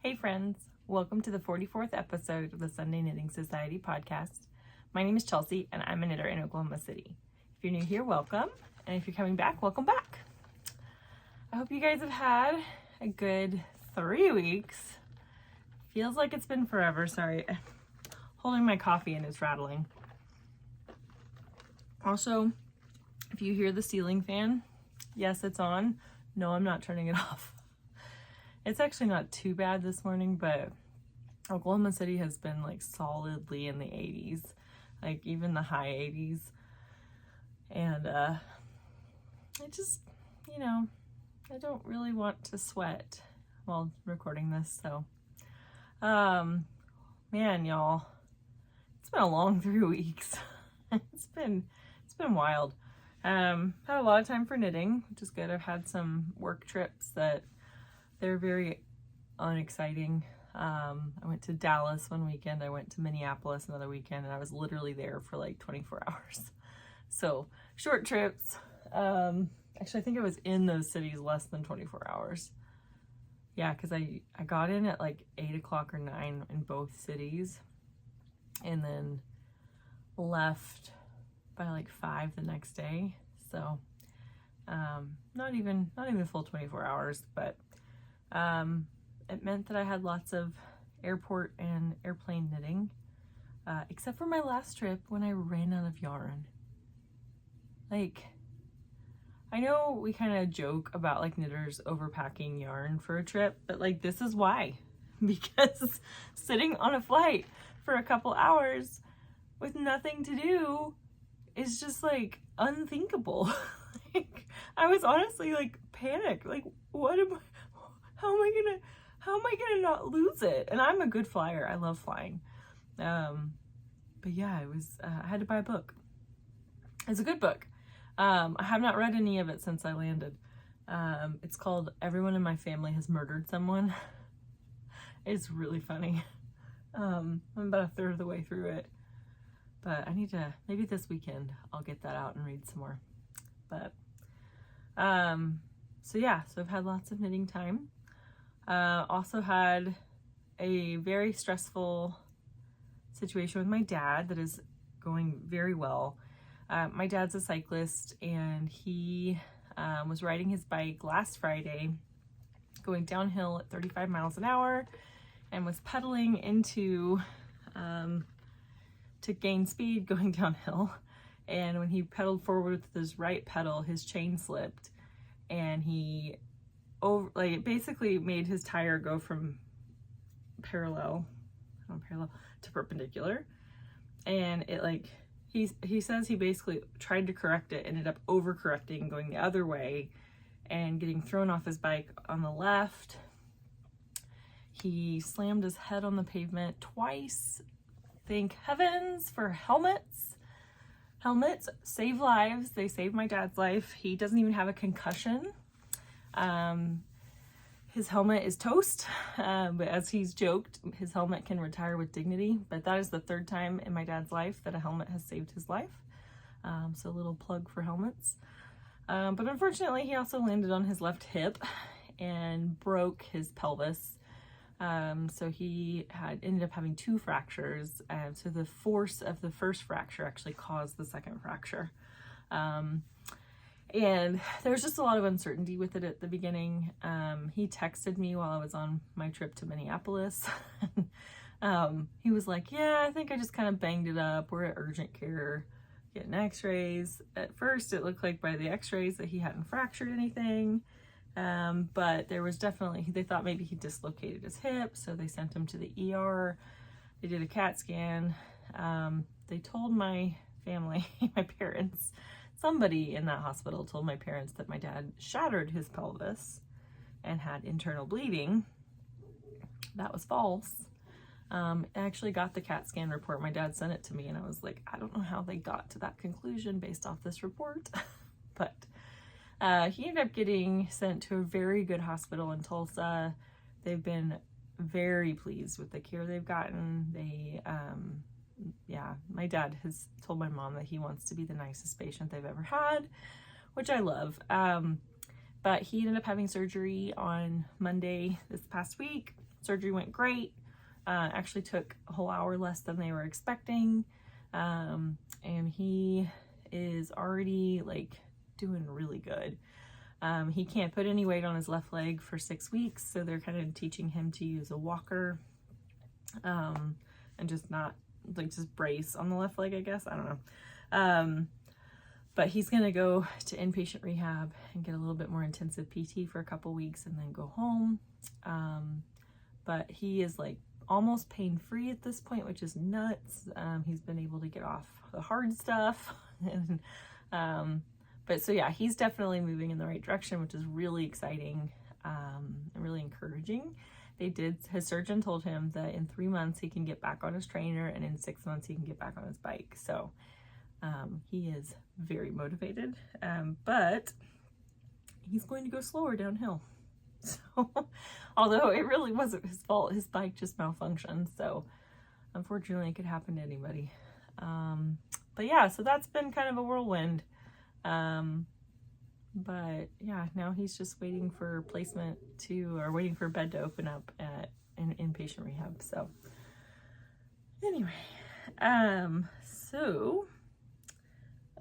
Hey friends, welcome to the 44th episode of the Sunday Knitting Society podcast. My name is Chelsea and I'm a knitter in Oklahoma City. If you're new here, welcome. And if you're coming back, welcome back. I hope you guys have had a good 3 weeks. Feels like it's been forever. Sorry, holding my coffee and it's rattling. Also, if you hear the ceiling fan, yes, it's on. No, I'm not turning it off. It's actually not too bad this morning, but Oklahoma City has been like solidly in the 80s, like even the high 80s. And I just, I don't really want to sweat while recording this. So, man, y'all, it's been a long 3 weeks. It's been wild. Had a lot of time for knitting, which is good. I've had some work trips that they're very unexciting. I went to Dallas one weekend. I went to Minneapolis another weekend, and I was literally there for like 24 hours. So short trips. Actually, I think I was in those cities less than 24 hours. Yeah, because I got in at like 8 o'clock or 9 in both cities, and then left by like 5 the next day. So not even full 24 hours, but it meant that I had lots of airport and airplane knitting, except for my last trip when I ran out of yarn. Like, I know we kind of joke about like knitters overpacking yarn for a trip, but like this is why. Because sitting on a flight for a couple hours with nothing to do is just like unthinkable. Like, I was honestly like panicked. Like, how am I gonna not lose it? And I'm a good flyer. I love flying. But yeah, I had to buy a book. It's a good book. I have not read any of it since I landed. It's called Everyone in My Family Has Murdered Someone. It's really funny. I'm about a third of the way through it. But I need to, maybe this weekend, I'll get that out and read some more. But, so I've had lots of knitting time. Also had a very stressful situation with my dad that is going very well. My dad's a cyclist, and he was riding his bike last Friday, going downhill at 35 miles an hour, and was pedaling into to gain speed going downhill. And when he pedaled forward with his right pedal, his chain slipped, and he it basically made his tire go from parallel to perpendicular. And it like, he says he basically tried to correct it, ended up overcorrecting, going the other way and getting thrown off his bike on the left. He slammed his head on the pavement twice. Thank heavens for helmets. Helmets save lives. They saved my dad's life. He doesn't even have a concussion. His helmet is toast, but as he's joked, his helmet can retire with dignity. But that is the 3rd time in my dad's life that a helmet has saved his life. So a little plug for helmets. But unfortunately, he also landed on his left hip and broke his pelvis. So he ended up having 2 fractures. So the force of the first fracture actually caused the second fracture. And there was just a lot of uncertainty with it at the beginning. He texted me while I was on my trip to Minneapolis. He was like, yeah, I think I just kind of banged it up. We're at urgent care getting x-rays. At first, it looked like by the x-rays that he hadn't fractured anything. But there was definitely, they thought maybe he dislocated his hip, so they sent him to the ER. They did a CAT scan. They told my family, my parents, somebody in that hospital told my parents that my dad shattered his pelvis and had internal bleeding. That was false. I actually got the CAT scan report. My dad sent it to me, and I was like, I don't know how they got to that conclusion based off this report. But he ended up getting sent to a very good hospital in Tolsta. They've been very pleased with the care they've gotten. My dad has told my mom that he wants to be the nicest patient they've ever had, which I love. But he ended up having surgery on Monday this past week. Surgery went great. Actually took a whole hour less than they were expecting. And he is already like doing really good. He can't put any weight on his left leg for 6 weeks, so they're kind of teaching him to use a walker, and just not like just brace on the left leg, I guess. I don't know. But he's gonna go to inpatient rehab and get a little bit more intensive PT for a couple weeks and then go home. But he is like almost pain-free at this point, which is nuts. He's been able to get off the hard stuff. And but so yeah, he's definitely moving in the right direction, which is really exciting, and really encouraging. His surgeon told him that in 3 months he can get back on his trainer, and in 6 months he can get back on his bike. So he is very motivated, but he's going to go slower downhill. So, although it really wasn't his fault, his bike just malfunctioned. So unfortunately it could happen to anybody. But yeah, so that's been kind of a whirlwind. But yeah, now he's just waiting for placement or waiting for a bed to open up at an inpatient rehab. So anyway, so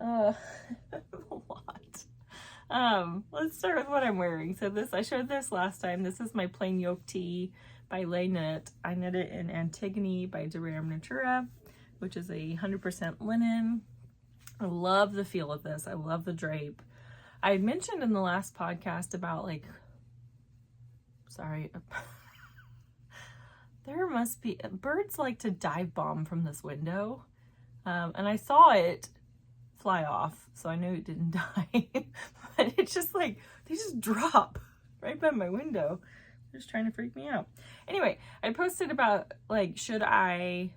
a lot. Let's start with what I'm wearing. So I showed this last time. This is my plain yoke tee by Lay Knit. I knit it in Antigone by Durare Natura, which is a 100% linen. I love the feel of this. I love the drape. I had mentioned in the last podcast about there must be, birds like to dive bomb from this window. And I saw it fly off, so I knew it didn't die. But it's just like, they just drop right by my window. They're just trying to freak me out. Anyway, I posted about should I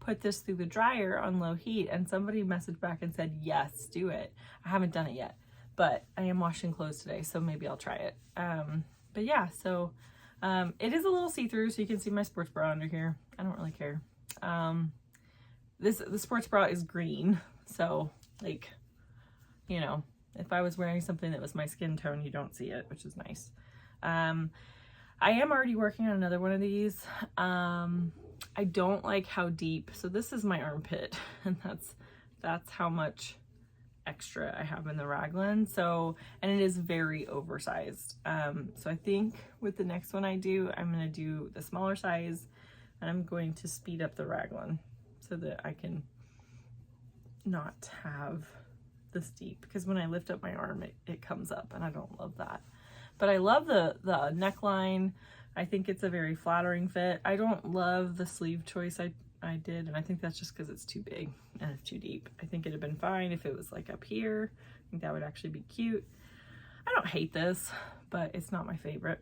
put this through the dryer on low heat, and somebody messaged back and said, yes, do it. I haven't done it yet, but I am washing clothes today, so maybe I'll try it. But yeah, so it is a little see-through, so you can see my sports bra under here. I don't really care. The sports bra is green, so if I was wearing something that was my skin tone, you don't see it, which is nice. I am already working on another one of these. I don't like how deep, so this is my armpit, and that's how much extra I have in the raglan. So, and it is very oversized. So I think with the next one I do, I'm going to do the smaller size, and I'm going to speed up the raglan so that I can not have this deep, because when I lift up my arm, it comes up, and I don't love that. But I love the neckline. I think it's a very flattering fit. I don't love the sleeve choice I did, and I think that's just because it's too big and it's too deep. I think it'd have been fine if it was up here. I think that would actually be cute. I don't hate this, but it's not my favorite.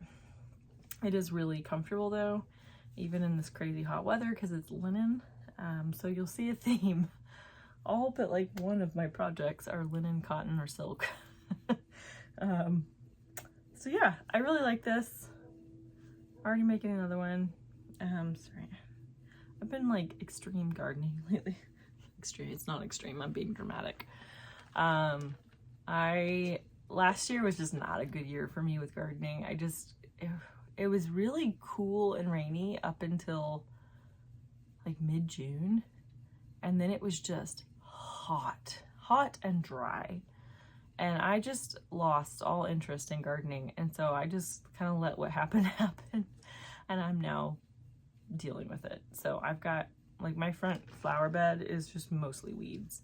It is really comfortable though, even in this crazy hot weather, because it's linen. So you'll see a theme. All but one of my projects are linen, cotton, or silk. So yeah, I really like this. Already making another one. Sorry. I've been extreme gardening lately. Extreme, it's not extreme, I'm being dramatic. Last year was just not a good year for me with gardening. It was really cool and rainy up until mid-June. And then it was just hot and dry. And I just lost all interest in gardening. And so I just kind of let what happened happen. And I'm now dealing with it. So I've got, my front flower bed is just mostly weeds.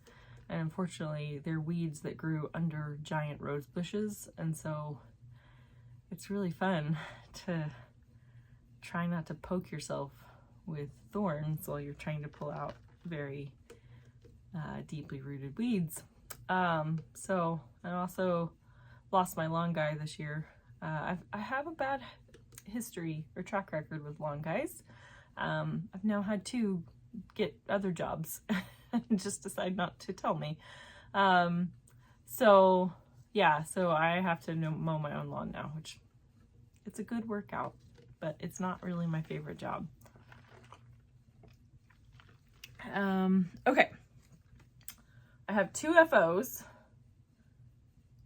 And unfortunately, they're weeds that grew under giant rose bushes. And so it's really fun to try not to poke yourself with thorns while you're trying to pull out very deeply rooted weeds. So I also lost my lawn guy this year. I have a bad history or track record with lawn guys. I've now had 2 get other jobs and just decide not to tell me. So yeah, so I have to mow my own lawn now, which it's a good workout, but it's not really my favorite job. Okay. I have 2 FOs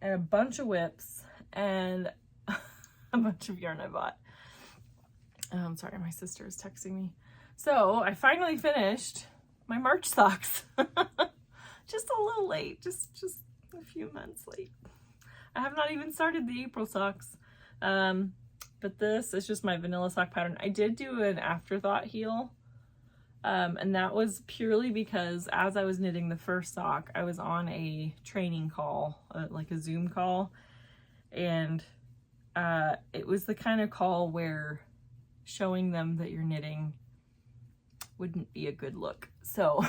and a bunch of whips and a bunch of yarn I bought. Sorry, my sister is texting me. So I finally finished my March socks. Just a little late, just a few months late. I have not even started the April socks. But this is just my vanilla sock pattern. I did do an afterthought heel. And that was purely because as I was knitting the first sock, I was on a training call, like a Zoom call. And it was the kind of call where showing them that you're knitting wouldn't be a good look. So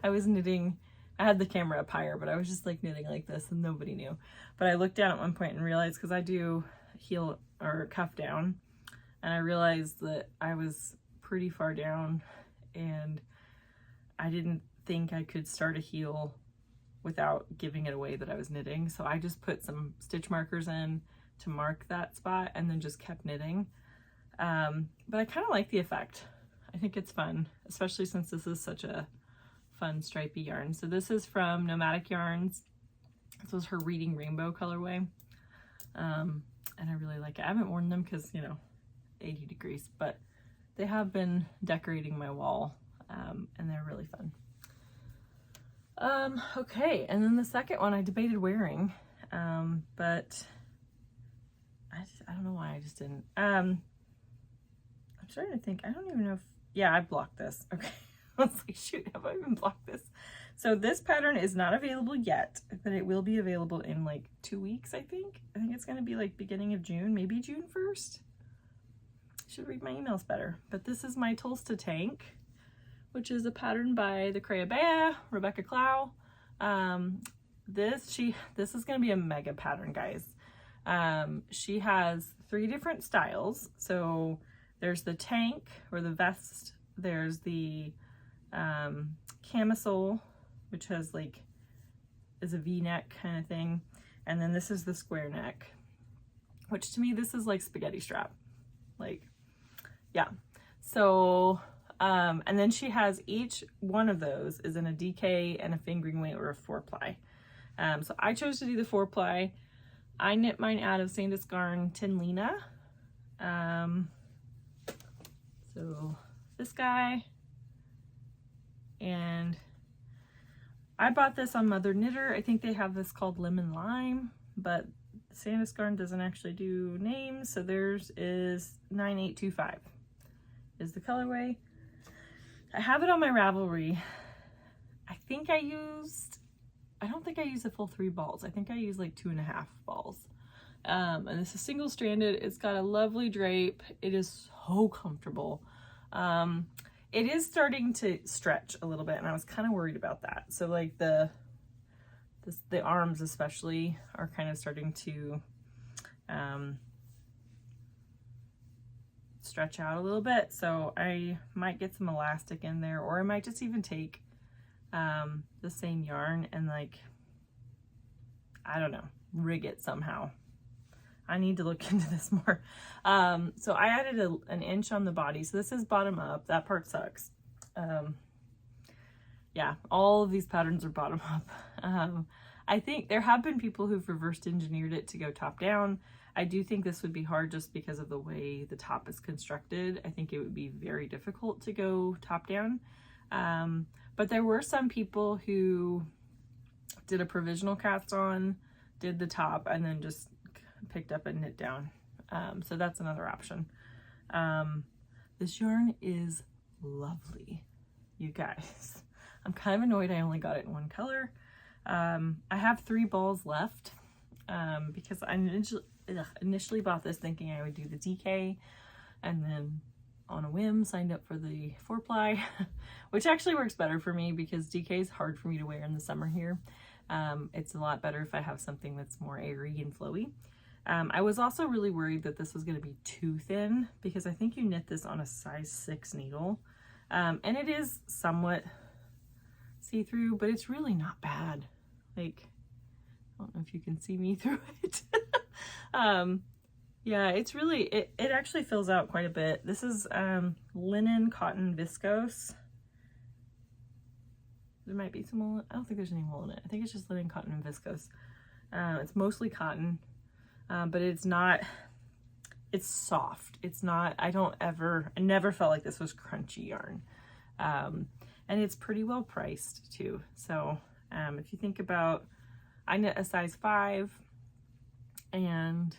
I was knitting, I had the camera up higher, but I was just like knitting like this and nobody knew. But I looked down at one point and realized, because I do heel or cuff down, and I realized that I was pretty far down and I didn't think I could start a heel without giving it away that I was knitting. So I just put some stitch markers in to mark that spot and then just kept knitting. But I kind of like the effect. I think it's fun, especially since this is such a fun stripy yarn. So this is from Nomadic Yarns. This was her Reading Rainbow colorway. And I really like it. I haven't worn them because, you know, 80 degrees, but they have been decorating my wall, and they're really fun. Okay, and then the second one I debated wearing, but I don't know why I just didn't. I'm trying to think. I don't even know if, yeah, I blocked this. Okay. I was like, shoot, have I even blocked this? So this pattern is not available yet, but it will be available in like 2 weeks, I think. I think it's going to be like beginning of June, maybe June 1st. Should read my emails better. But this is my Tolsta tank, which is a pattern by the Bear, Rebecca Clow. This is going to be a mega pattern, guys. She has 3 different styles. So there's the tank or the vest. There's the camisole, which has like, is a V-neck kind of thing. And then this is the square neck, which to me, this is like spaghetti strap. Like, yeah. So, and then she has each one of those is in a DK and a fingering weight or a 4-ply. So I chose to do the 4-ply. I knit mine out of Sandisgarn Tinlina. So this guy, and I bought this on Mother Knitter. I think they have this called Lemon Lime, but Sandisgarn doesn't actually do names, so theirs is 9825 is the colorway. I have it on my Ravelry. I don't think I used a full 3 balls. I think I used like 2.5 balls. And this is single stranded. It's got a lovely drape. It is so comfortable. It is starting to stretch a little bit, and I was kind of worried about that. So like the arms especially are kind of starting to stretch out a little bit. So I might get some elastic in there, or I might just even take the same yarn and like, I don't know, rig it somehow. I need to look into this more. So I added an inch on the body. So this is bottom up. That part sucks. Yeah, all of these patterns are bottom up. I think there have been people who've reversed engineered it to go top down. I do think this would be hard just because of the way the top is constructed. I think it would be very difficult to go top down. But there were some people who did a provisional cast on, did the top, and then just picked up and knit down. So that's another option. This yarn is lovely, you guys. I'm kind of annoyed I only got it in one color. I have 3 balls left because I initially bought this thinking I would do the DK, and then on a whim signed up for the 4-ply, which actually works better for me because DK is hard for me to wear in the summer here. It's a lot better if I have something that's more airy and flowy. I was also really worried that this was going to be too thin because I think you knit this on a size 6 needle. And it is somewhat see-through, but it's really not bad. Like, I don't know if you can see me through it. Yeah, it's really, it actually fills out quite a bit. This is linen cotton viscose. There might be some wool. I don't think there's any wool in it. I think it's just linen cotton and viscose. It's mostly cotton. But it's not it's soft. It's not, I never felt like this was crunchy yarn. And it's pretty well priced too. So if you think about, I knit a size 5, and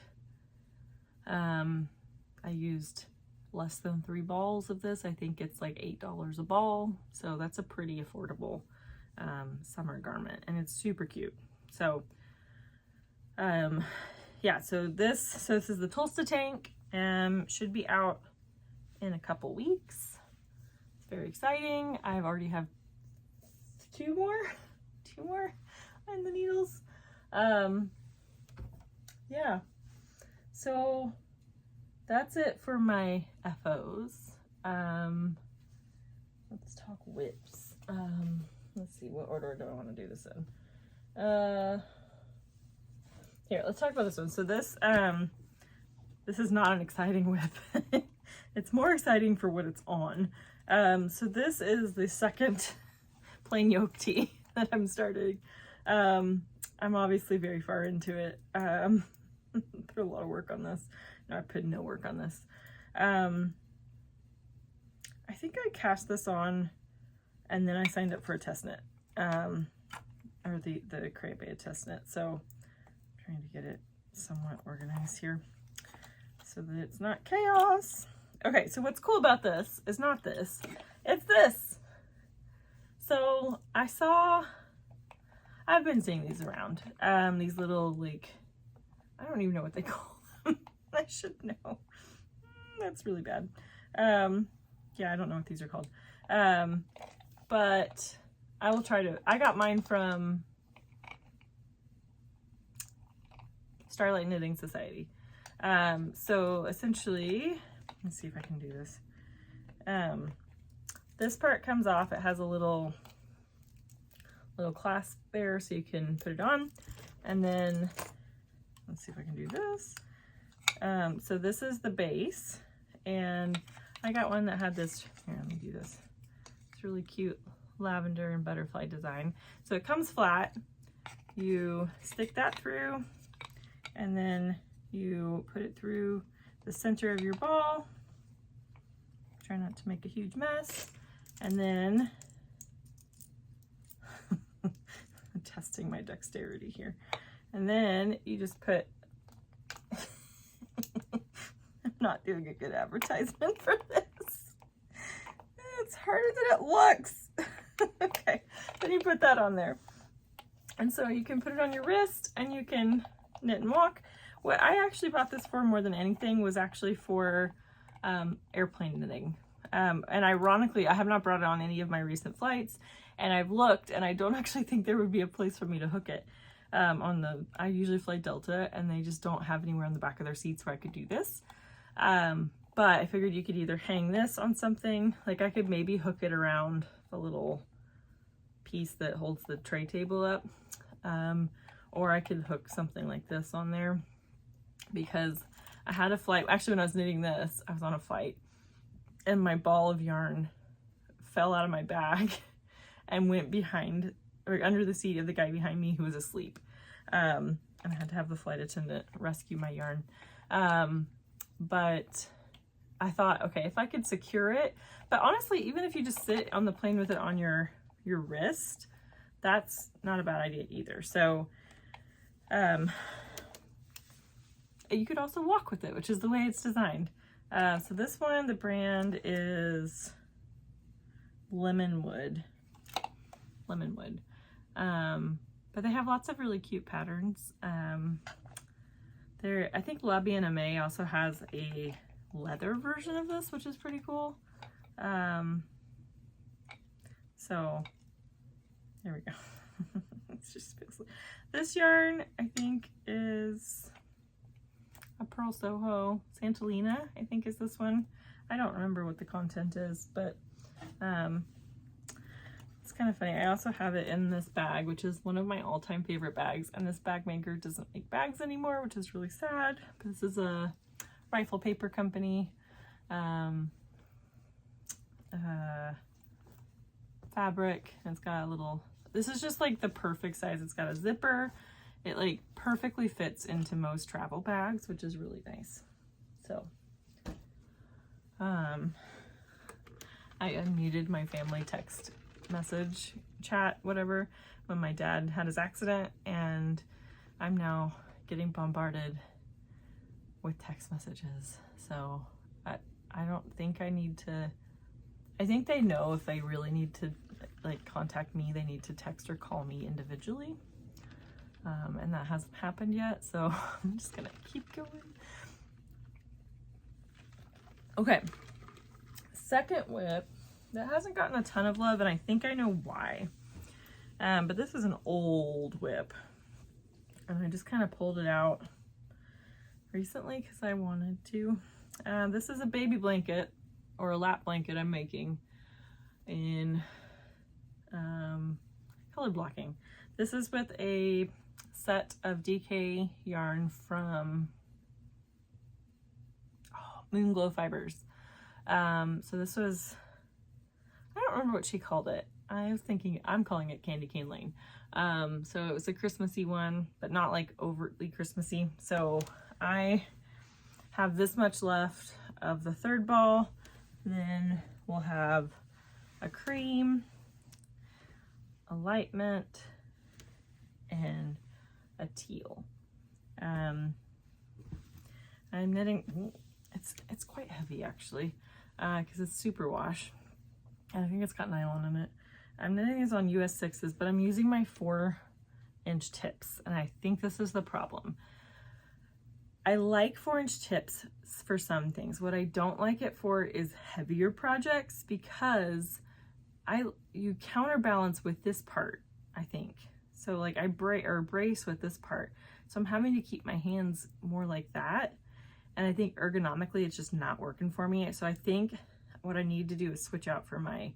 I used less than 3 balls of this. I think it's like $8 a ball. So that's a pretty affordable summer garment, and it's super cute. So yeah, so this is the Tolsta tank, should be out in a couple weeks. It's very exciting. I've already have two more on the needles. Yeah, so that's it for my FOs. Let's talk whips. Let's see, what order do I want to do this in? Here, let's talk about this one. So this is not an exciting whip. It's more exciting for what it's on. So this is the second plain yoke tee that I'm starting. I'm obviously very far into it. Put a lot of work on this. No, I put no work on this. I think I cast this on and then I signed up for a test knit, or the Create Bay test knit. So I'm trying to get it somewhat organized here so that it's not chaos. Okay, so what's cool about this is not this, it's this. So I've been seeing these around, these little, like, I don't even know what they call them. I should know. That's really bad. Yeah, I don't know what these are called. But I will try to, I got mine from Starlight Knitting Society. So essentially, let's see if I can do this. This part comes off. It has a little clasp there so you can put it on. And then, let's see if I can do this. So this is the base, and I got one that had this, here, let me do this. It's really cute lavender and butterfly design. So it comes flat, you stick that through, and then you put it through the center of your ball. Try not to make a huge mess. And then, I'm testing my dexterity here. And then you just put, I'm not doing a good advertisement for this. It's harder than it looks. Okay, then you put that on there. And so you can put it on your wrist and you can knit and walk. What I actually bought this for more than anything was actually for airplane knitting. And ironically, I have not brought it on any of my recent flights, and I've looked and I don't actually think there would be a place for me to hook it. I usually fly Delta and they just don't have anywhere on the back of their seats where I could do this. But I figured you could either hang this on something, like I could maybe hook it around the little piece that holds the tray table up. Or I could hook something like this on there, because I had a flight, actually when I was knitting this, I was on a flight and my ball of yarn fell out of my bag and went behind, or under the seat of the guy behind me who was asleep. And I had to have the flight attendant rescue my yarn. But I thought, okay, if I could secure it, but honestly, even if you just sit on the plane with it on your wrist, that's not a bad idea either. So, you could also walk with it, which is the way it's designed. So this one, the brand is Lemonwood. But they have lots of really cute patterns. I think La Bien-Aimée also has a leather version of this, which is pretty cool. So there we go. It's just this yarn, I think, is a PurlSoho Santalina, I think is this one. I don't remember what the content is, but it's kind of funny. I also have it in this bag, which is one of my all-time favorite bags, and this bag maker doesn't make bags anymore, which is really sad. This is a Rifle Paper Company fabric, and it's got a little, this is just like the perfect size. It's got a zipper. It like perfectly fits into most travel bags, which is really nice. So, I unmuted my family text message chat, whatever, when my dad had his accident, and I'm now getting bombarded with text messages. So I don't think I need to, I think they know if they really need to like contact me, they need to text or call me individually. And that hasn't happened yet, so I'm just gonna keep going. Okay, second whip that hasn't gotten a ton of love, and I think I know why. But this is an old whip, and I just kind of pulled it out recently because I wanted to. This is a baby blanket, or a lap blanket I'm making in color blocking. This is with a set of DK yarn from Moonglow Fibers. So this was, I don't remember what she called it. I was thinking, I'm calling it Candy Cane Lane. So it was a Christmassy one, but not like overtly Christmassy. So I have this much left of the third ball. Then we'll have a cream, a light mint, and a teal. I'm knitting, it's quite heavy actually, because it's superwash. And I think it's got nylon in it. I'm knitting these on US 6s, but I'm using my 4-inch tips, and I think this is the problem. I like 4-inch tips for some things. What I don't like it for is heavier projects, because you counterbalance with this part, I think. So like I brace with this part. So I'm having to keep my hands more like that. And I think ergonomically it's just not working for me. So I think what I need to do is switch out for my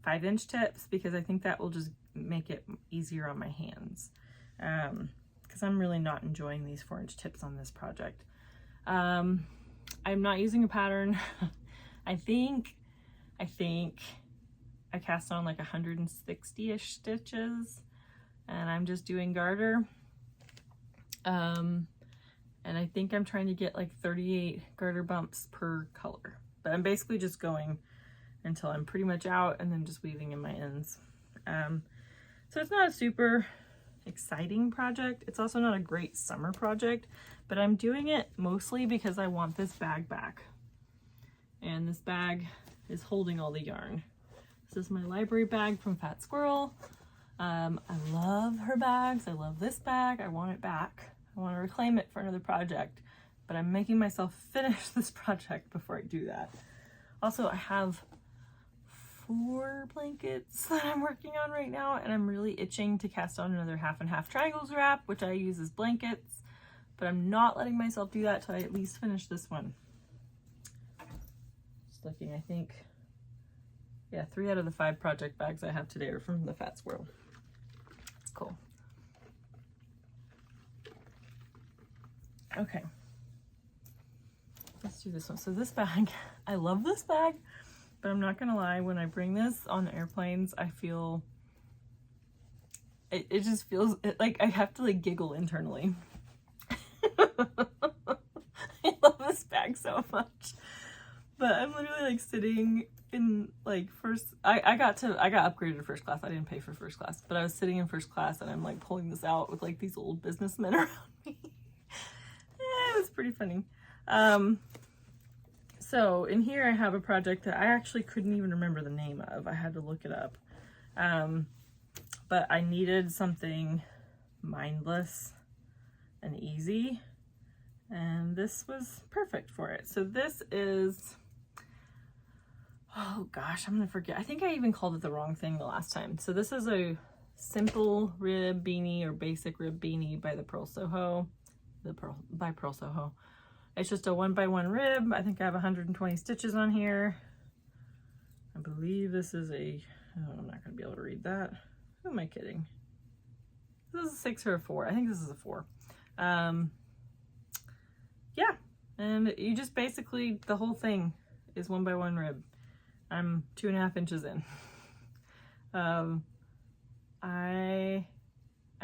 5-inch tips, because I think that will just make it easier on my hands. Because I'm really not enjoying these 4-inch tips on this project. I'm not using a pattern. I think I cast on like 160-ish stitches, and I'm just doing garter. And I think I'm trying to get like 38 garter bumps per color, but I'm basically just going until I'm pretty much out, and then just weaving in my ends. So it's not a super exciting project. It's also not a great summer project, but I'm doing it mostly because I want this bag back. And this bag is holding all the yarn. This is my library bag from Fat Squirrel. I love her bags. I love this bag. I want it back. I want to reclaim it for another project, but I'm making myself finish this project before I do that. Also, I have 4 blankets that I'm working on right now, and I'm really itching to cast on another half and half triangles wrap, which I use as blankets, but I'm not letting myself do that till I at least finish this one. Just looking, I think, yeah, 3 out of the 5 project bags I have today are from the Fat Squirrel. It's cool. Okay, let's do this one. So this bag, I love this bag, but I'm not gonna lie, when I bring this on airplanes, I feel, it just feels like I have to like giggle internally. I love this bag so much, but I'm literally like sitting in like I got upgraded to first class. I didn't pay for first class, but I was sitting in first class, and I'm like pulling this out with like these old businessmen around me. It was pretty funny. So in here I have a project that I actually couldn't even remember the name of. I had to look it up. But I needed something mindless and easy, and this was perfect for it. So this is, oh gosh, I'm gonna forget. I think I even called it the wrong thing the last time. So this is a simple rib beanie, or basic rib beanie by the PurlSoho. By PurlSoho. It's just a 1x1 rib. I think I have 120 stitches on here. I believe this is a, oh, I'm not gonna be able to read that. Who am I kidding? This is a 6 or a 4. I think this is a 4. Yeah, and you just basically, the whole thing is 1x1 rib. I'm 2.5 inches in.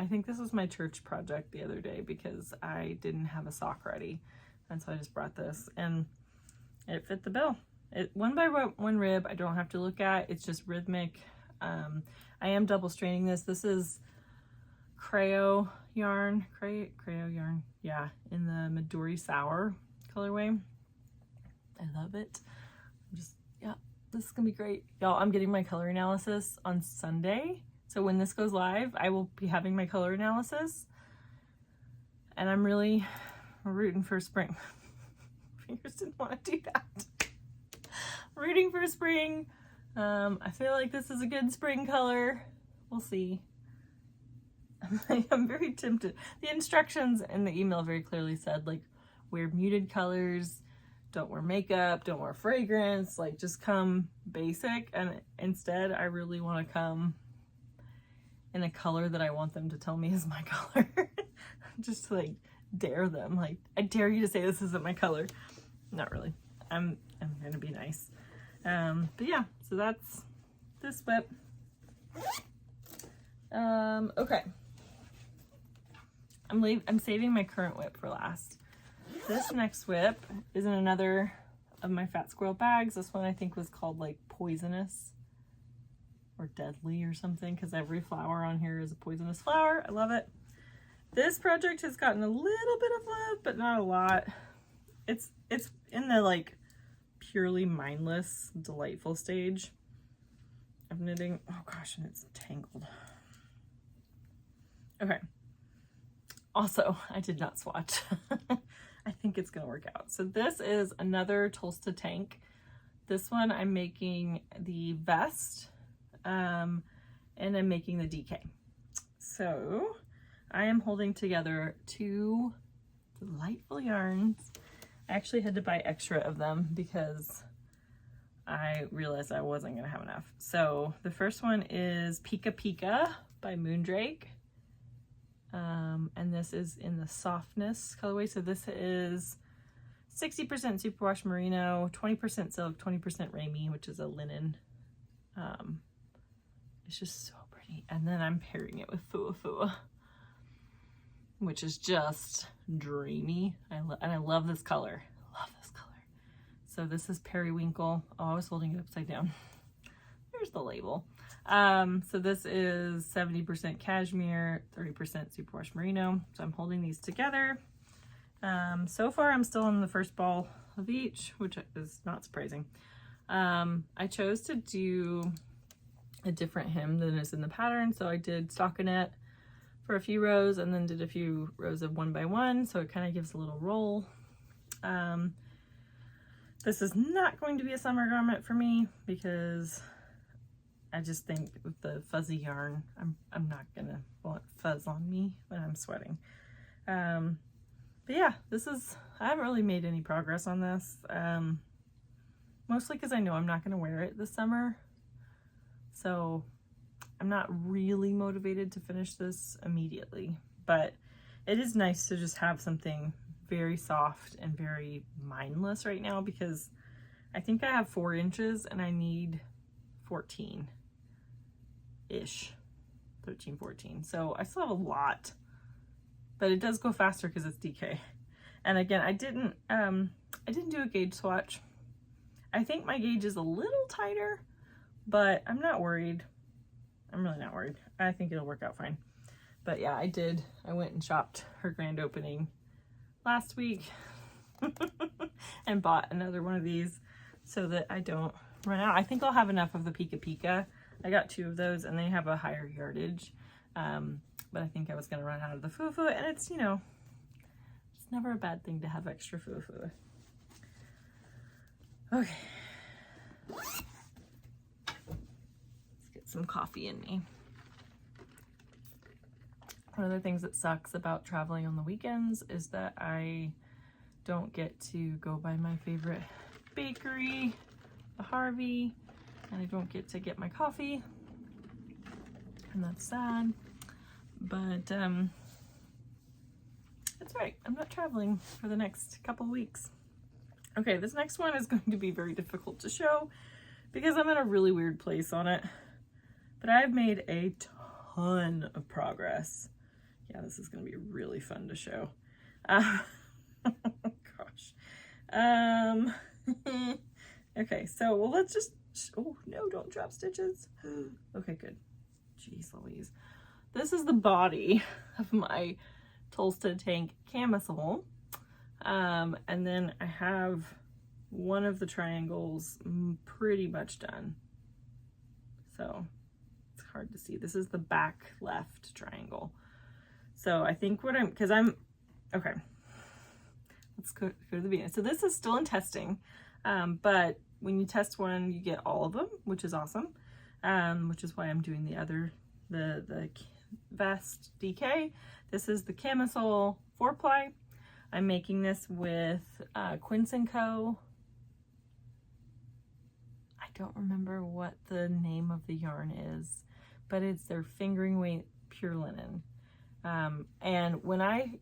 I think this was my church project the other day, because I didn't have a sock ready. And so I just brought this, and it fit the bill. It 1x1 rib, I don't have to look at. It's just rhythmic. I am double straining this. This is Creo yarn, yeah, in the Midori Sour colorway. I love it. Yeah, this is gonna be great. Y'all, I'm getting my color analysis on Sunday. So when this goes live, I will be having my color analysis. And I'm really rooting for spring. Fingers didn't want to do that. Rooting for spring. I feel like this is a good spring color. We'll see. I'm very tempted. The instructions in the email very clearly said, like, wear muted colors, don't wear makeup, don't wear fragrance, like, just come basic. And instead, I really want to come in a color that I want them to tell me is my color. Just to, like, dare them. Like, I dare you to say this isn't my color. Not really. I'm gonna be nice. But yeah, so that's this whip. Okay. I'm saving my current whip for last. This next whip is in another of my Fat Squirrel bags. This one I think was called like poisonous or deadly or something, because every flower on here is a poisonous flower. I love it. This project has gotten a little bit of love, but not a lot. It's in the like purely mindless, delightful stage of knitting. Oh gosh, and it's tangled. Okay. Also, I did not swatch. I think it's gonna work out. So this is another Tolsta tank. This one I'm making the vest, and I'm making the DK. So I am holding together two delightful yarns. I actually had to buy extra of them because I realized I wasn't gonna have enough. So the first one is Pika Pika by Moondrake. And this is in the softness colorway. So this is 60% superwash merino, 20% silk, 20% Rami, which is a linen. It's just so pretty. And then I'm pairing it with Fua Fua, which is just dreamy. And I love this color. Love this color. So this is Periwinkle. Oh, I was holding it upside down. There's the label. So this is 70% cashmere, 30% superwash merino. So I'm holding these together. So far I'm still in the first ball of each, which is not surprising. I chose to do a different hem than is in the pattern. So I did stockinette for a few rows and then did a few rows of 1x1. So it kind of gives a little roll. This is not going to be a summer garment for me because I just think with the fuzzy yarn, I'm not gonna want fuzz on me when I'm sweating. But yeah, I haven't really made any progress on this. Mostly because I know I'm not gonna wear it this summer. So I'm not really motivated to finish this immediately, but it is nice to just have something very soft and very mindless right now, because I think I have 4 inches and I need 14 ish, 13, 14. So I still have a lot, but it does go faster because it's DK. And again, I didn't do a gauge swatch. I think my gauge is a little tighter, but I'm not worried. I'm really not worried. I think it'll work out fine. But yeah, I went and shopped her grand opening last week and bought another one of these so that I don't run out. I think I'll have enough of the Pika Pika. I got 2 of those and they have a higher yardage. But I think I was gonna run out of the Fua Fua, and it's, it's never a bad thing to have extra Fua Fua. Okay. Let's get some coffee in me. One of the things that sucks about traveling on the weekends is that I don't get to go by my favorite bakery, the Harvey, and I don't get to get my coffee, and that's sad, but that's right. I'm not traveling for the next couple weeks. Okay, this next one is going to be very difficult to show because I'm in a really weird place on it, but I've made a ton of progress. Yeah, this is going to be really fun to show. Gosh. Okay, so well, let's just, oh no, don't drop stitches. Okay, good. Jeez Louise. This is the body of my Tolsta tank camisole. And then I have one of the triangles pretty much done. So it's hard to see. This is the back left triangle. So I think what okay, let's go to the beginning. So this is still in testing, but when you test one, you get all of them, which is awesome, which is why I'm doing the vest DK. This is the camisole 4-ply. I'm making this with Quince & Co. I don't remember what the name of the yarn is, but it's their fingering weight pure linen. And when I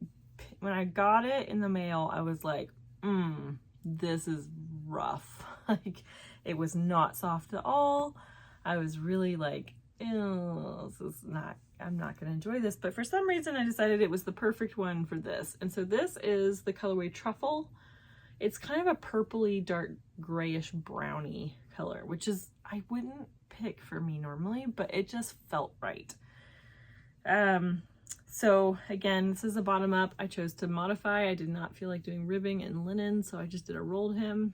got it in the mail, I was like, this is rough. Like, it was not soft at all. I was really like, ew, I'm not gonna enjoy this. But for some reason I decided it was the perfect one for this. And so this is the colorway Truffle. It's kind of a purpley, dark grayish brownie color, which is, I wouldn't pick for me normally, but it just felt right. So again, this is a bottom up. I chose to modify. I did not feel like doing ribbing and linen, so I just did a rolled hem.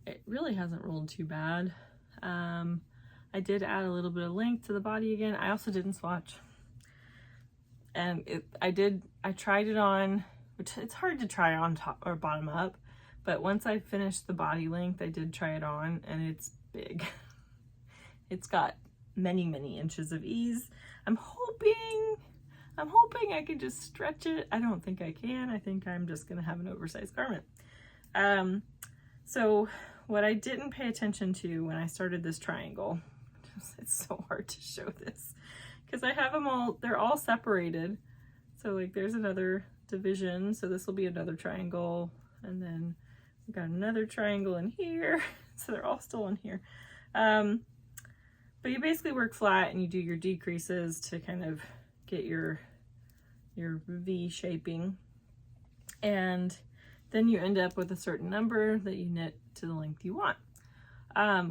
It really hasn't rolled too bad. I did add a little bit of length to the body again. I also didn't swatch. And I tried it on, which it's hard to try on top or bottom up, but once I finished the body length, I did try it on, and it's big. It's got many, many inches of ease. I'm hoping I can just stretch it. I don't think I can. I think I'm just gonna have an oversized garment. So what I didn't pay attention to when I started this triangle, it's so hard to show this because I have them all, they're all separated. So like there's another division. So this will be another triangle. And then we've got another triangle in here. So they're all still in here. But you basically work flat and you do your decreases to kind of get your V shaping. And then you end up with a certain number that you knit to the length you want,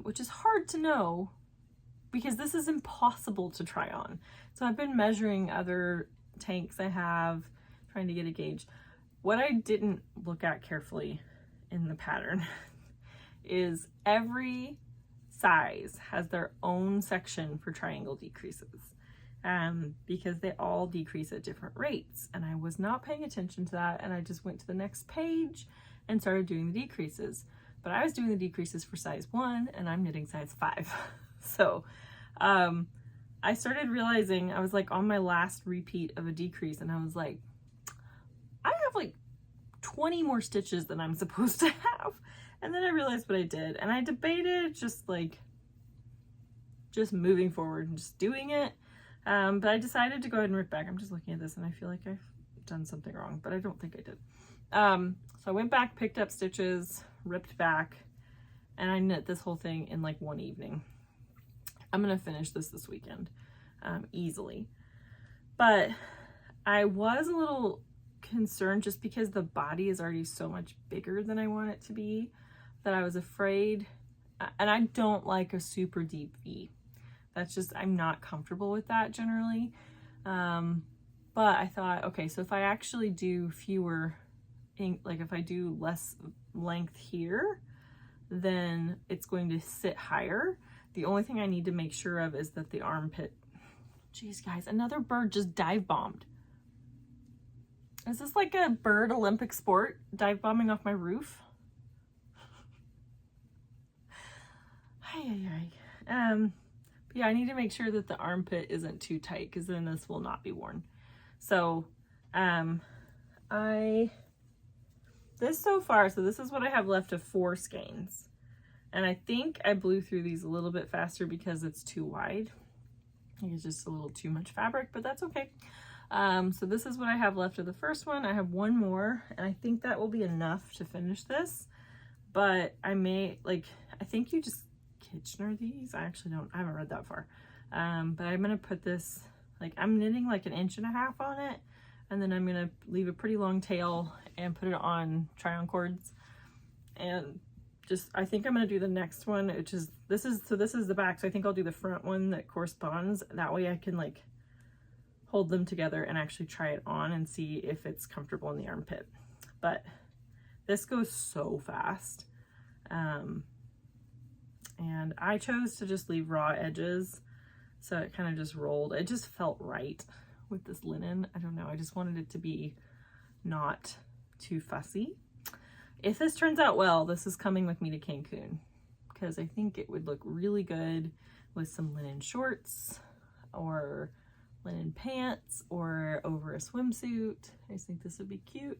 which is hard to know because this is impossible to try on. So I've been measuring other tanks I have, trying to get a gauge. What I didn't look at carefully in the pattern is every size has their own section for triangle decreases, because they all decrease at different rates. And I was not paying attention to that, and I just went to the next page and started doing the decreases. But I was doing the decreases for size 1 and I'm knitting size 5. So I started realizing, I was like on my last repeat of a decrease, and I was like, I have like 20 more stitches than I'm supposed to have. And then I realized what I did, and I debated just moving forward and just doing it. But I decided to go ahead and rip back. I'm just looking at this and I feel like I've done something wrong, but I don't think I did. So I went back, picked up stitches, ripped back, and I knit this whole thing in like one evening. I'm gonna finish this weekend, easily. But I was a little concerned just because the body is already so much bigger than I want it to be, that I was afraid, and I don't like a super deep V. That's just, I'm not comfortable with that generally. But I thought, okay, so if I actually do fewer, like if I do less length here, then it's going to sit higher. The only thing I need to make sure of is that the armpit, geez guys, another bird just dive bombed. Is this like a bird Olympic sport, dive bombing off my roof? But yeah, I need to make sure that the armpit isn't too tight, because then this will not be worn. So this so far, so this is what I have left of 4 skeins. And I think I blew through these a little bit faster because it's too wide. I think it's just a little too much fabric, but that's okay. So this is what I have left of the first one. I have one more, and I think that will be enough to finish this. But I may, like, I think you just Kitchener these. I haven't read that far. But I'm gonna put this, like, I'm knitting like 1.5 inches on it, and then I'm gonna leave a pretty long tail and put it on try-on cords. And just, I think I'm going to do the next one, which is, this is the back. So I think I'll do the front one that corresponds. That way I can like hold them together and actually try it on and see if it's comfortable in the armpit. But this goes so fast. And I chose to just leave raw edges. So it kind of just rolled. It just felt right with this linen. I don't know. I just wanted it to be not too fussy. If this turns out well, this is coming with me to Cancun, because I think it would look really good with some linen shorts or linen pants or over a swimsuit. I just think this would be cute.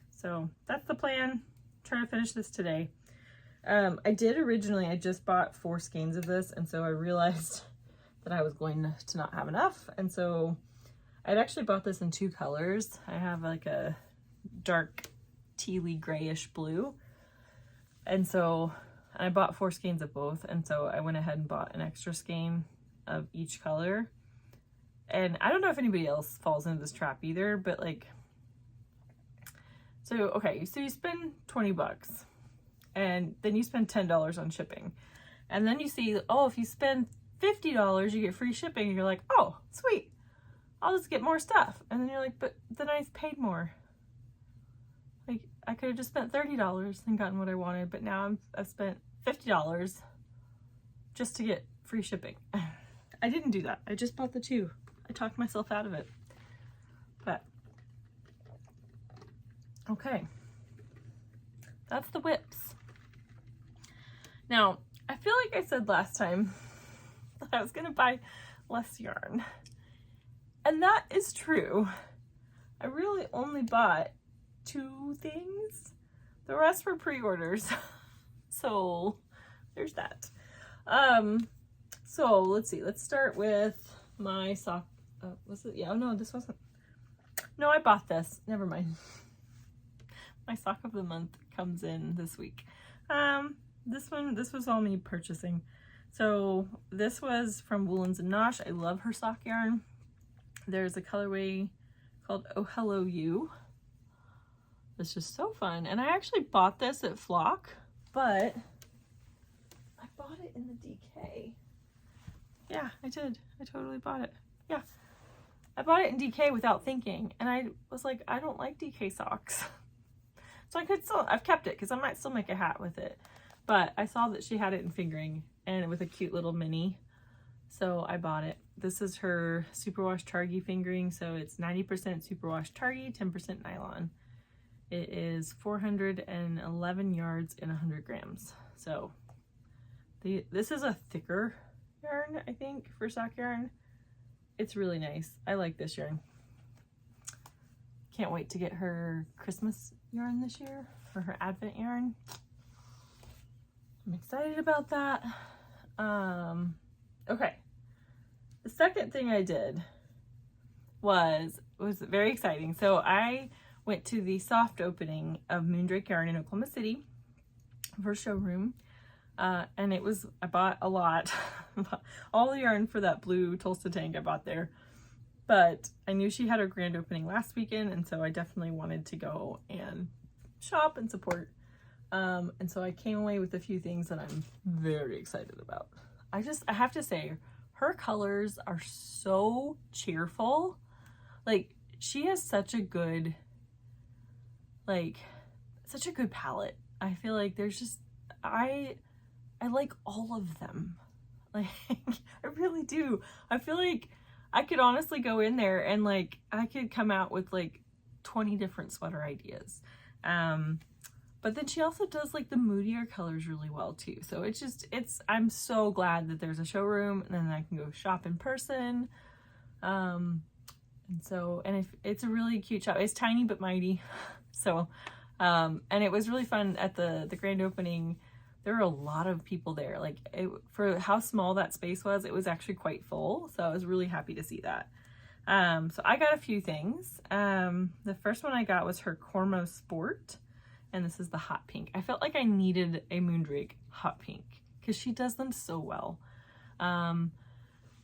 So that's the plan. Try to finish this today. I just bought 4 skeins of this, and so I realized that I was going to not have enough. And so I'd actually bought this in 2 colors. I have like a dark tealy grayish blue. And so I bought 4 skeins of both. And so I went ahead and bought an extra skein of each color. And I don't know if anybody else falls into this trap either, but like, so, okay, so you spend 20 bucks and then you spend $10 on shipping. And then you see, oh, if you spend $50, you get free shipping. And you're like, oh, sweet, I'll just get more stuff. And then you're like, but then I paid more. Like, I could have just spent $30 and gotten what I wanted, but now I've spent $50 just to get free shipping. I didn't do that. I just bought the 2. I talked myself out of it. But, okay. That's the whips. Now, I feel like I said last time that I was going to buy less yarn. And that is true. I really only bought 2 things. The rest were pre-orders. So there's that. So let's see. Let's start with my sock. Was it? Yeah, no, this wasn't. No, I bought this. Never mind. My sock of the month comes in this week. This was all me purchasing. So this was from Woolens and Nosh. I love her sock yarn. There's a colorway called Oh Hello You. It's just so fun. And I actually bought this at Flock, but I bought it in the DK. Yeah, I did. I totally bought it. Yeah. I bought it in DK without thinking. And I was like, I don't like DK socks. So I've kept it because I might still make a hat with it. But I saw that she had it in fingering and with a cute little mini. So I bought it. This is her superwash Targhee fingering. So it's 90% superwash Targhee, 10% nylon. It is 411 yards and 100 grams. So this is a thicker yarn, I think, for sock yarn. It's really nice. I like this yarn. Can't wait to get her Christmas yarn this year, or her Advent yarn. I'm excited about that. Okay. The second thing I did was very exciting. So I went to the soft opening of Moondrake Yarn in Oklahoma City for showroom. And I bought a lot. All the yarn for that blue Tolsta tank I bought there. But I knew she had her grand opening last weekend, and so I definitely wanted to go and shop and support. And so I came away with a few things that I'm very excited about. I have to say, her colors are so cheerful. Like, she has such a good palette. I feel like there's just, I like all of them. Like, I really do. I feel like I could honestly go in there and like, I could come out with like 20 different sweater ideas. But then she also does like the moodier colors really well too. So I'm so glad that there's a showroom and then I can go shop in person. And it's a really cute shop. It's tiny but mighty. So, and it was really fun at the grand opening. There were a lot of people there. Like, for how small that space was, it was actually quite full. So I was really happy to see that. So I got a few things. The first one I got was her Cormo Sport. And this is the hot pink. I felt like I needed a Moondrake hot pink because she does them so well.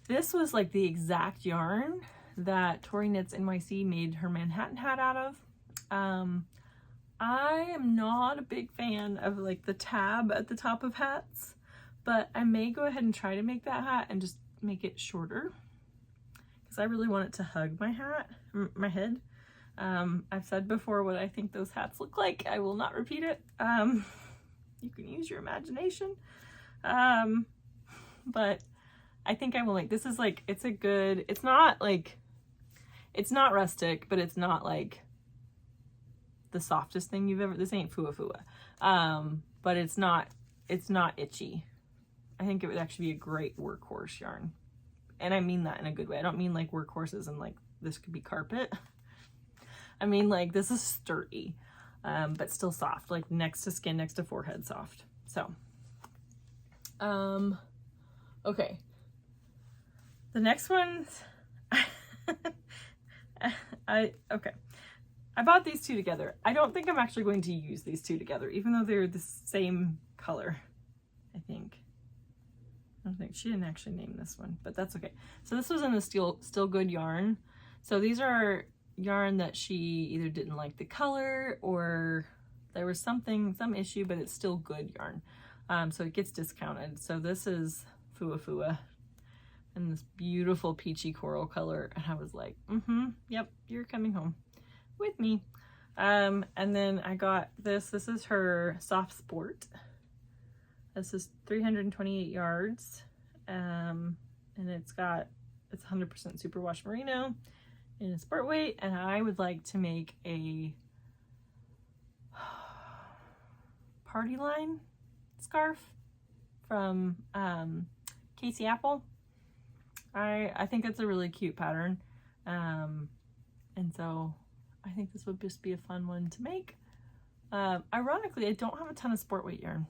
This was like the exact yarn that Tori Knits NYC made her Manhattan hat out of. I am not a big fan of like the tab at the top of hats, but I may go ahead and try to make that hat and just make it shorter because I really want it to hug my hat, my head. I've said before what I think those hats look like. I will not repeat it. You can use your imagination. But I think I will like, this is like, it's a good, it's not like, it's not rustic, but it's not like the softest thing you've ever, this ain't fua fua. But it's not itchy. I think it would actually be a great workhorse yarn. And I mean that in a good way. I don't mean like workhorses and like this could be carpet. I mean like this is sturdy, but still soft, like next to skin, next to forehead soft. So, okay. The next one, okay. I bought these two together. I don't think I'm actually going to use these two together, even though they're the same color, I think. I don't think, she didn't actually name this one, but that's okay. So this was in the Still Good yarn. So these are yarn that she either didn't like the color or there was some issue, but it's Still Good yarn. So it gets discounted. So this is Fua Fua in this beautiful peachy coral color. And I was like, yep, you're coming home with me. And then I got this is her Soft Sport. This is 328 yards. And it's 100% superwash merino in a sport weight. And I would like to make a party line scarf from Casey Apple. I think it's a really cute pattern. And so I think this would just be a fun one to make. Ironically, I don't have a ton of sport weight yarn.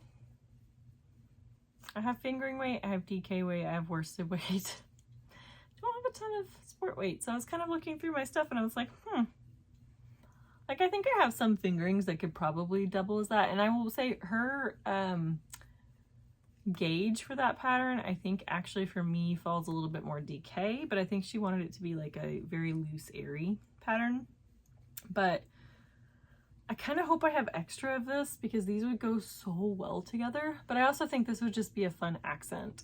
I have fingering weight, I have DK weight, I have worsted weight. Don't have a ton of sport weight. So I was kind of looking through my stuff and I was like, like I think I have some fingerings that could probably double as that. And I will say her gauge for that pattern, I think actually for me falls a little bit more DK, but I think she wanted it to be like a very loose, airy pattern. But I kind of hope I have extra of this because these would go so well together. But I also think this would just be a fun accent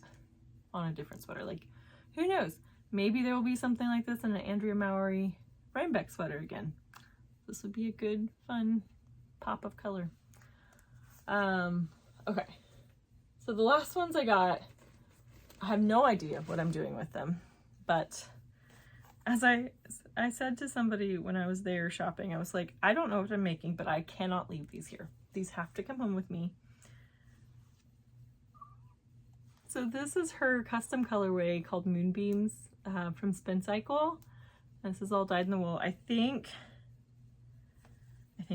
on a different sweater. Like, who knows? Maybe there will be something like this in an Andrea Mowry Rhinebeck sweater again. This would be a good, fun pop of color. Okay. So the last ones I got, I have no idea what I'm doing with them. But as I said to somebody when I was there shopping, I was like, I don't know what I'm making, but I cannot leave these here. These have to come home with me. So this is her custom colorway called Moonbeams from Spin Cycle. This is all dyed in the wool. I think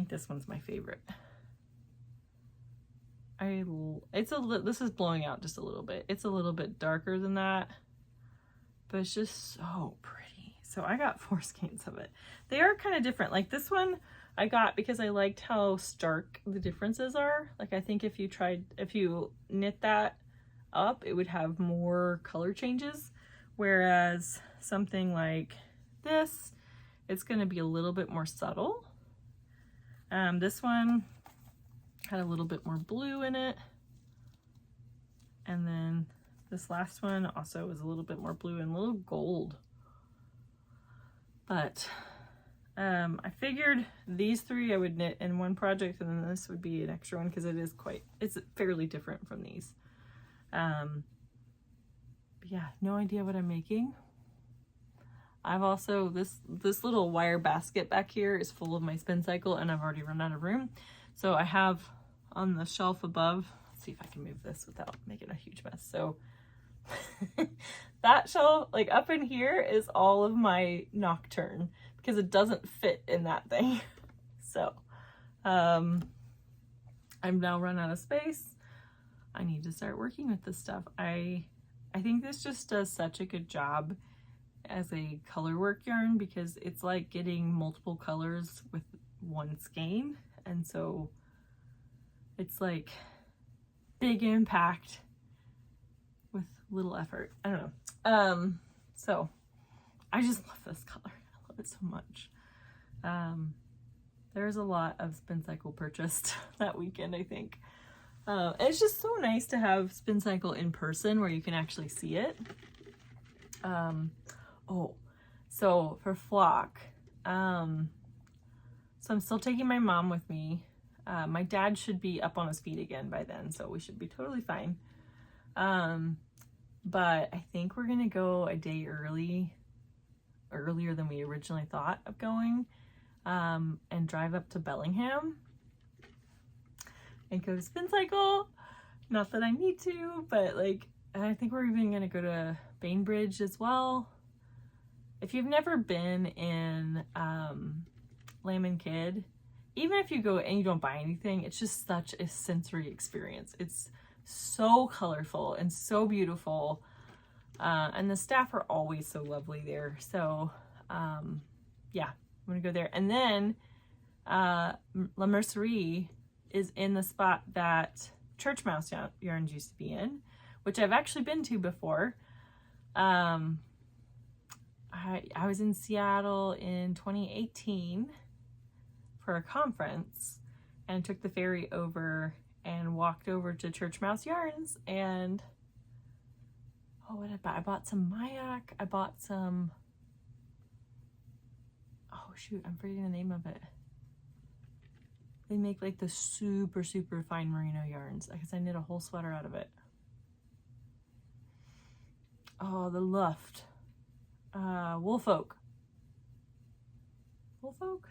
this one's my favorite. This is blowing out just a little bit. It's a little bit darker than that, but it's just so pretty. So I got 4 skeins of it. They are kind of different. Like this one I got because I liked how stark the differences are. Like I think if you knit that up, it would have more color changes. Whereas something like this, it's going to be a little bit more subtle. This one had a little bit more blue in it. And then this last one also was a little bit more blue and a little gold. But I figured these 3 I would knit in one project and then this would be an extra one because it's fairly different from these. But yeah, no idea what I'm making. I've also, this little wire basket back here is full of my Spin Cycle and I've already run out of room. So I have on the shelf above, let's see if I can move this without making a huge mess. So that shelf, like up in here is all of my Nocturne because it doesn't fit in that thing. So I'm now run out of space. I need to start working with this stuff. I think this just does such a good job as a color work yarn because it's like getting multiple colors with one skein. And so it's like big impact with little effort. I don't know. So I just love this color. I love it so much. There's a lot of Spin Cycle purchased that weekend, I think. It's just so nice to have Spin Cycle in person where you can actually see it. Oh, so for flock, so I'm still taking my mom with me. My dad should be up on his feet again by then, so we should be totally fine. But I think we're gonna go a day earlier than we originally thought of going, and drive up to Bellingham and go to Spin Cycle. Not that I need to, but like, I think we're even gonna go to Bainbridge as well. If you've never been in Lamb and Kid, even if you go and you don't buy anything, it's just such a sensory experience. It's so colorful and so beautiful, and the staff are always so lovely there. So yeah, I'm gonna go there. And then La Mercerie is in the spot that Church Mouse Yarns used to be in, which I've actually been to before. I was in Seattle in 2018 for a conference and took the ferry over and walked over to Church Mouse Yarns, and what did I buy? I bought some Mayak. I bought some, oh shoot, I'm forgetting the name of it. They make like the super, super fine merino yarns. I guess I knit a whole sweater out of it. Oh, the Luft. Woolfolk. Woolfolk?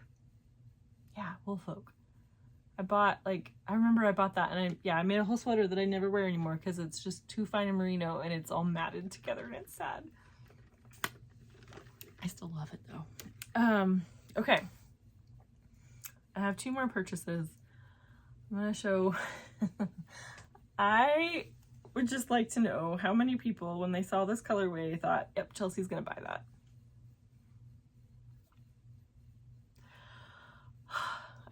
Yeah, Woolfolk. I remember I bought that, and I made a whole sweater that I never wear anymore because it's just too fine a merino and it's all matted together and it's sad. I still love it though. Okay. I have 2 more purchases. I'm gonna show. I would just like to know how many people, when they saw this colorway, thought, yep, Chelsea's gonna buy that.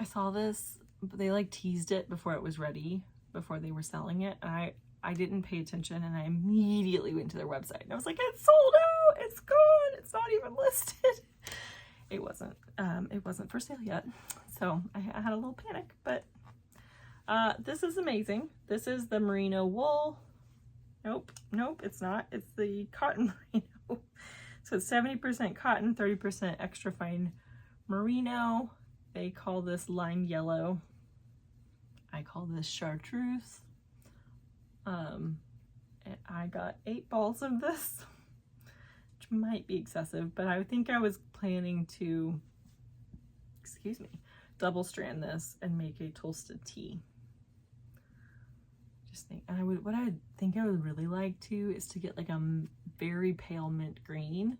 I saw this, but they like teased it before it was ready, before they were selling it. And I didn't pay attention, and I immediately went to their website and I was like, it's sold out, it's gone, it's not even listed. It wasn't for sale yet. So I had a little panic, but this is amazing. This is the merino wool. Nope, it's not. It's the cotton merino. So it's 70% cotton, 30% extra fine merino. They call this lime yellow. I call this chartreuse. And I got 8 balls of this, which might be excessive, but I think I was planning to, double strand this and make a Tolsta tee. And what I think I would really like to is to get like a very pale mint green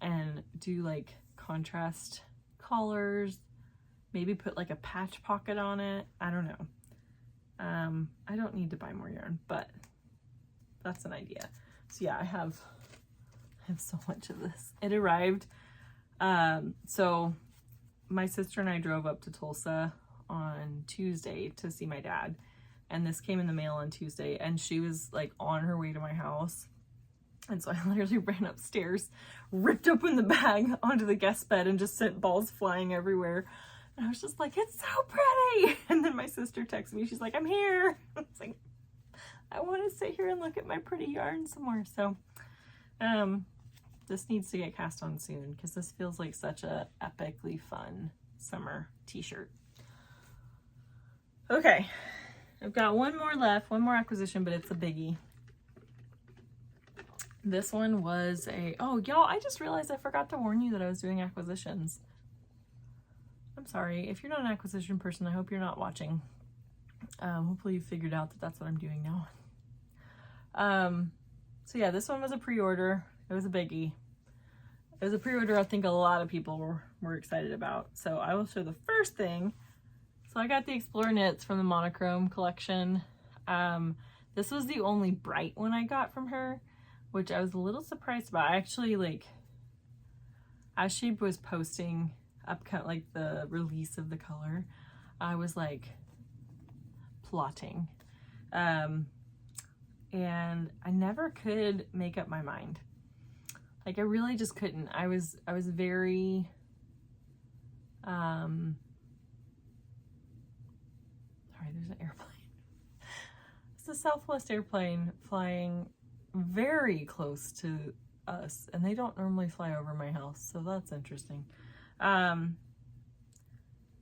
and do like contrast colors, maybe put like a patch pocket on it. I don't know. I don't need to buy more yarn, but that's an idea. So yeah, I have so much of this. It arrived. So my sister and I drove up to Tulsa on Tuesday to see my dad, and this came in the mail on Tuesday, and she was like on her way to my house. And so I literally ran upstairs, ripped open the bag onto the guest bed, and just sent balls flying everywhere. And I was just like, it's so pretty. And then my sister texted me. She's like, I'm here. I was like, I want to sit here and look at my pretty yarn some more. So this needs to get cast on soon because this feels like such a epically fun summer t-shirt. Okay, I've got one more left, one more acquisition, but it's a biggie. This one was oh y'all, I just realized I forgot to warn you that I was doing acquisitions. I'm sorry. If you're not an acquisition person, I hope you're not watching. Hopefully you figured out that that's what I'm doing now. So yeah, this one was a pre-order. It was a biggie. It was a pre-order I think a lot of people were excited about. So I will show the first thing. So I got the Explore Knits from the Monochrome collection. This was the only bright one I got from her, which I was a little surprised about. I actually, like, as she was posting like the release of the color, I was like plotting. And I never could make up my mind. Like I really just couldn't. I was very Sorry, there's an airplane. It's a Southwest airplane flying very close to us, and they don't normally fly over my house, so that's interesting.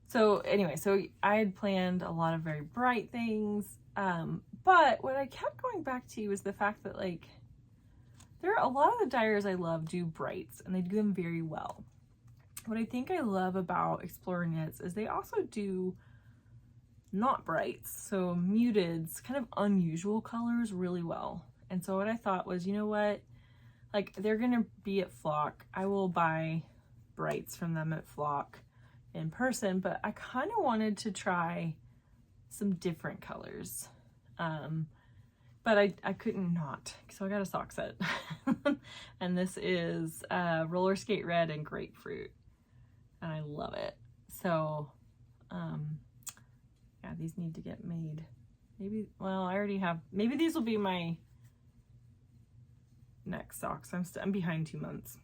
So anyway, so I had planned a lot of very bright things, but what I kept going back to was the fact that, like, there are a lot of the dyers I love do brights, and they do them very well. What I think I love about Explorer Knits is they also do not brights, so muteds, kind of unusual colors really well. And so what I thought was, you know what, like, they're gonna be at Flock. I will buy brights from them at Flock in person, but I kind of wanted to try some different colors. But I couldn't not, so I got a sock set. And this is roller skate red and grapefruit, and I love it. So yeah, these need to get made. Maybe, well, I already have, maybe these will be my next socks. I'm behind 2 months,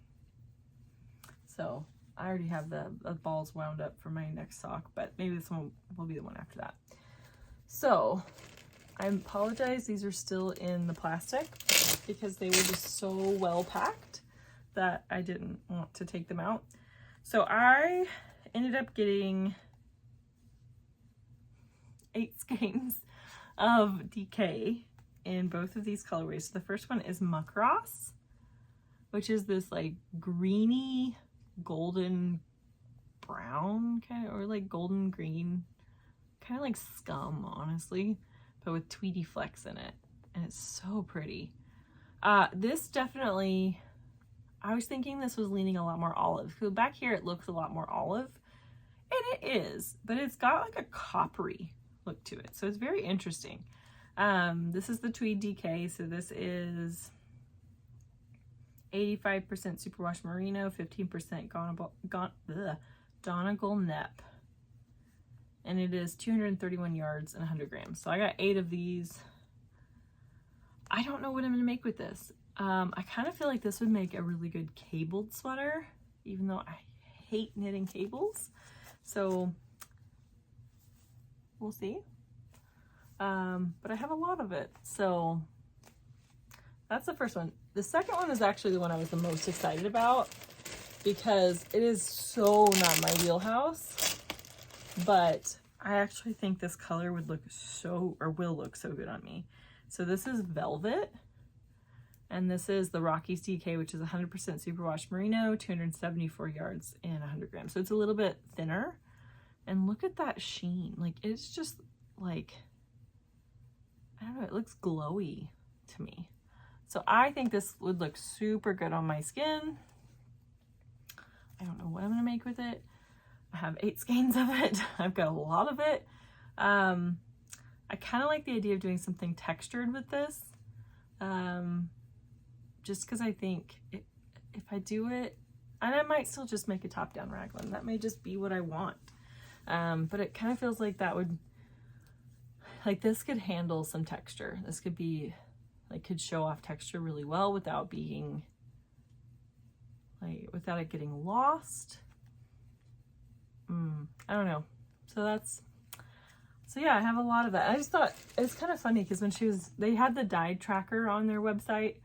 so I already have the balls wound up for my next sock, but maybe this one will be the one after that. So I apologize, these are still in the plastic because they were just so well packed that I didn't want to take them out. So I ended up getting 8 skeins of DK in both of these colorways. So the first one is Muckross, which is this like greeny golden brown kind of, or like golden green, kind of like scum, honestly, but with Tweety flecks in it, and it's so pretty. This definitely, I was thinking this was leaning a lot more olive. So back here it looks a lot more olive, and it is, but it's got like a coppery look to it, so it's very interesting. This is the Tweed DK, so this is 85% superwash merino, 15% Donegal Nep, and it is 231 yards and 100 grams. So I got 8 of these. I don't know what I'm gonna make with this. I kind of feel like this would make a really good cabled sweater, even though I hate knitting cables. So we'll see. But I have a lot of it, so that's the first one. The second one is actually the one I was the most excited about because it is so not my wheelhouse, but I actually think this color would look so, or will look so good on me. So this is Velvet, and this is the Rockies DK, which is 100% superwash merino, 274 yards and 100 grams. So it's a little bit thinner, and look at that sheen. Like, it's just like, I don't know, it looks glowy to me. So I think this would look super good on my skin. I don't know what I'm gonna make with it. I have 8 skeins of it. I've got a lot of it. I kind of like the idea of doing something textured with this. Just because I think if I do it, and I might still just make a top-down raglan. That may just be what I want. But it kind of feels like that would, like, this could handle some texture. This could be, like, could show off texture really well without being, like, without it getting lost. I don't know. So yeah, I have a lot of that. I just thought it's kind of funny because when they had the dyed tracker on their website,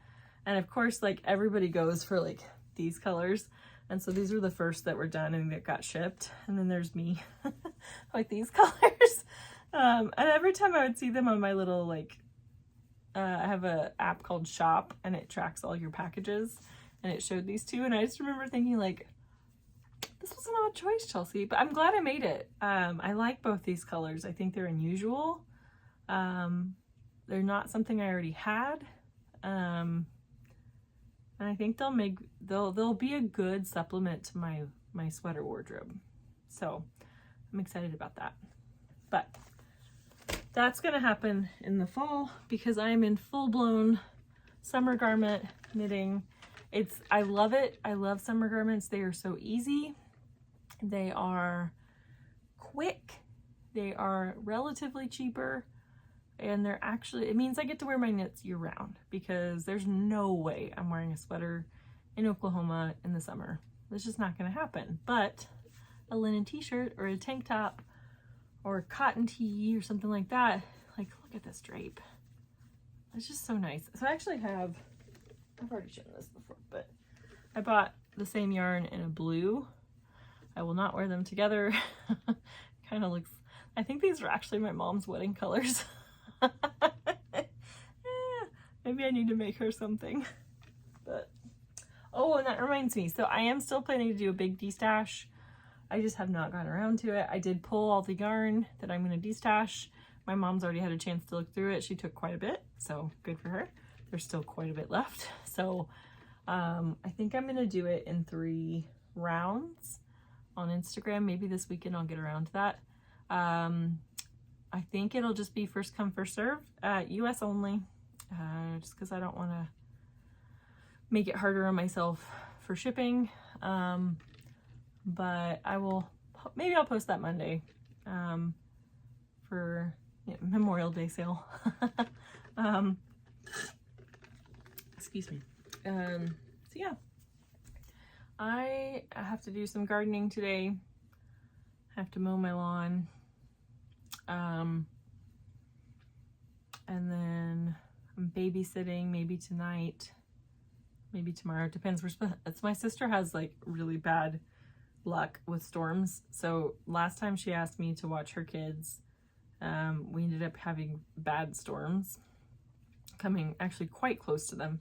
and of course, like, everybody goes for like these colors, and so these were the first that were done and that got shipped, and then there's me like these colors. And every time I would see them on my little, like, I have a app called Shop, and it tracks all your packages, and it showed these two, and I just remember thinking, like, this was an odd choice, Chelsea, but I'm glad I made it. I like both these colors. I think they're unusual. They're not something I already had. And I think they'll be a good supplement to my sweater wardrobe. So I'm excited about that. But that's gonna happen in the fall because I'm in full-blown summer garment knitting. I love it. I love summer garments. They are so easy. They are quick. They are relatively cheaper, and they're actually, it means I get to wear my knits year round because there's no way I'm wearing a sweater in Oklahoma in the summer. It's just not going to happen. But a linen t-shirt or a tank top or cotton tee or something like that. Like, look at this drape. It's just so nice. So I actually have, I've already shown this before, but I bought the same yarn in a blue. I will not wear them together. Kind of looks, I think these are actually my mom's wedding colors. Maybe I need to make her something. But, oh, and that reminds me. So I am still planning to do a big destash. I just have not gotten around to it. I did pull all the yarn that I'm going to destash. My mom's already had a chance to look through it. She took quite a bit, so good for her. There's still quite a bit left. So I think I'm going to do it in 3 rounds on Instagram. Maybe this weekend I'll get around to that. I think it'll just be first come, first serve, US only, just because I don't want to make it harder on myself for shipping. But I will, maybe I'll post that Monday for Memorial Day sale. Excuse me. So yeah, I have to do some gardening today. I have to mow my lawn. And then I'm babysitting maybe tonight, maybe tomorrow. It depends. It's my sister has like really bad luck with storms. So last time she asked me to watch her kids, we ended up having bad storms coming actually quite close to them.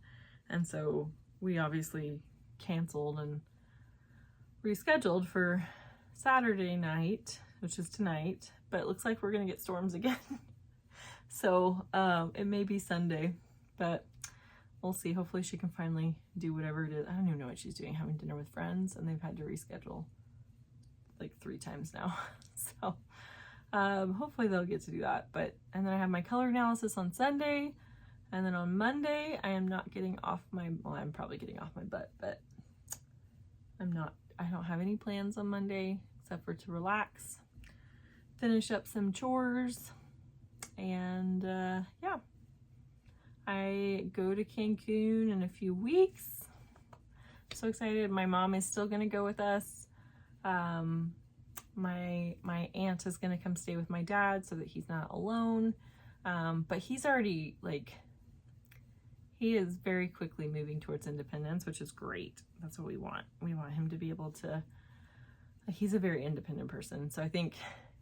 And so we obviously canceled and rescheduled for Saturday night, which is tonight, but it looks like we're going to get storms again. So it may be Sunday, but we'll see. Hopefully she can finally do whatever it is. I don't even know what she's doing, having dinner with friends, and they've had to reschedule like 3 times now. So hopefully they'll get to do that. And then I have my color analysis on Sunday, and then on Monday I am not getting off my, well, I'm probably getting off my butt, but I don't have any plans on Monday except for to relax, finish up some chores, and yeah. I go to Cancun in a few weeks. So excited. My mom is still gonna go with us. My aunt is gonna come stay with my dad so that he's not alone. But he's already, like, he is very quickly moving towards independence, which is great. That's what we want. We want him to be able to, he's a very independent person. So I think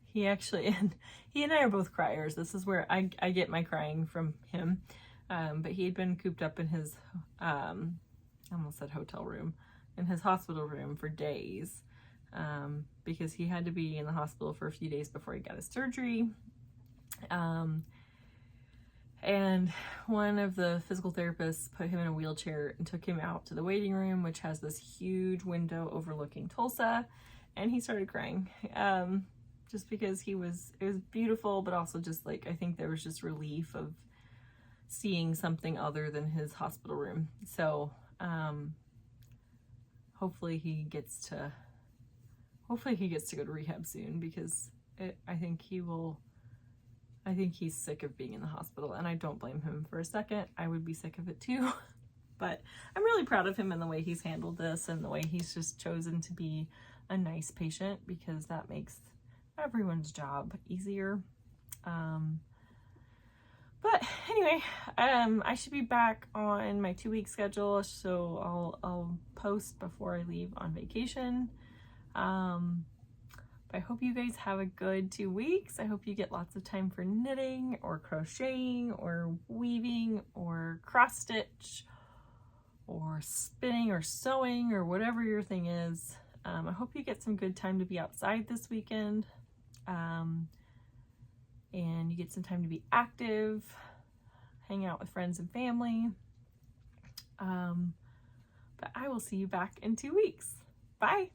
he actually, and he and I are both criers. This is where I get my crying from him. But he had been cooped up in his, I almost said hotel room, in his hospital room for days, because he had to be in the hospital for a few days before he got his surgery. And one of the physical therapists put him in a wheelchair and took him out to the waiting room, which has this huge window overlooking Tolsta, and he started crying, just because it was beautiful, but also just like, I think there was just relief of seeing something other than his hospital room. So hopefully he gets to go to rehab soon, because I think he's sick of being in the hospital, and I don't blame him for a second. I would be sick of it too. But I'm really proud of him and the way he's handled this, and the way he's just chosen to be a nice patient, because that makes everyone's job easier. But anyway, I should be back on my 2-week schedule, so I'll post before I leave on vacation. But I hope you guys have a good 2 weeks. I hope you get lots of time for knitting or crocheting or weaving or cross stitch or spinning or sewing or whatever your thing is. I hope you get some good time to be outside this weekend. And you get some time to be active, hang out with friends and family. But I will see you back in 2 weeks. Bye.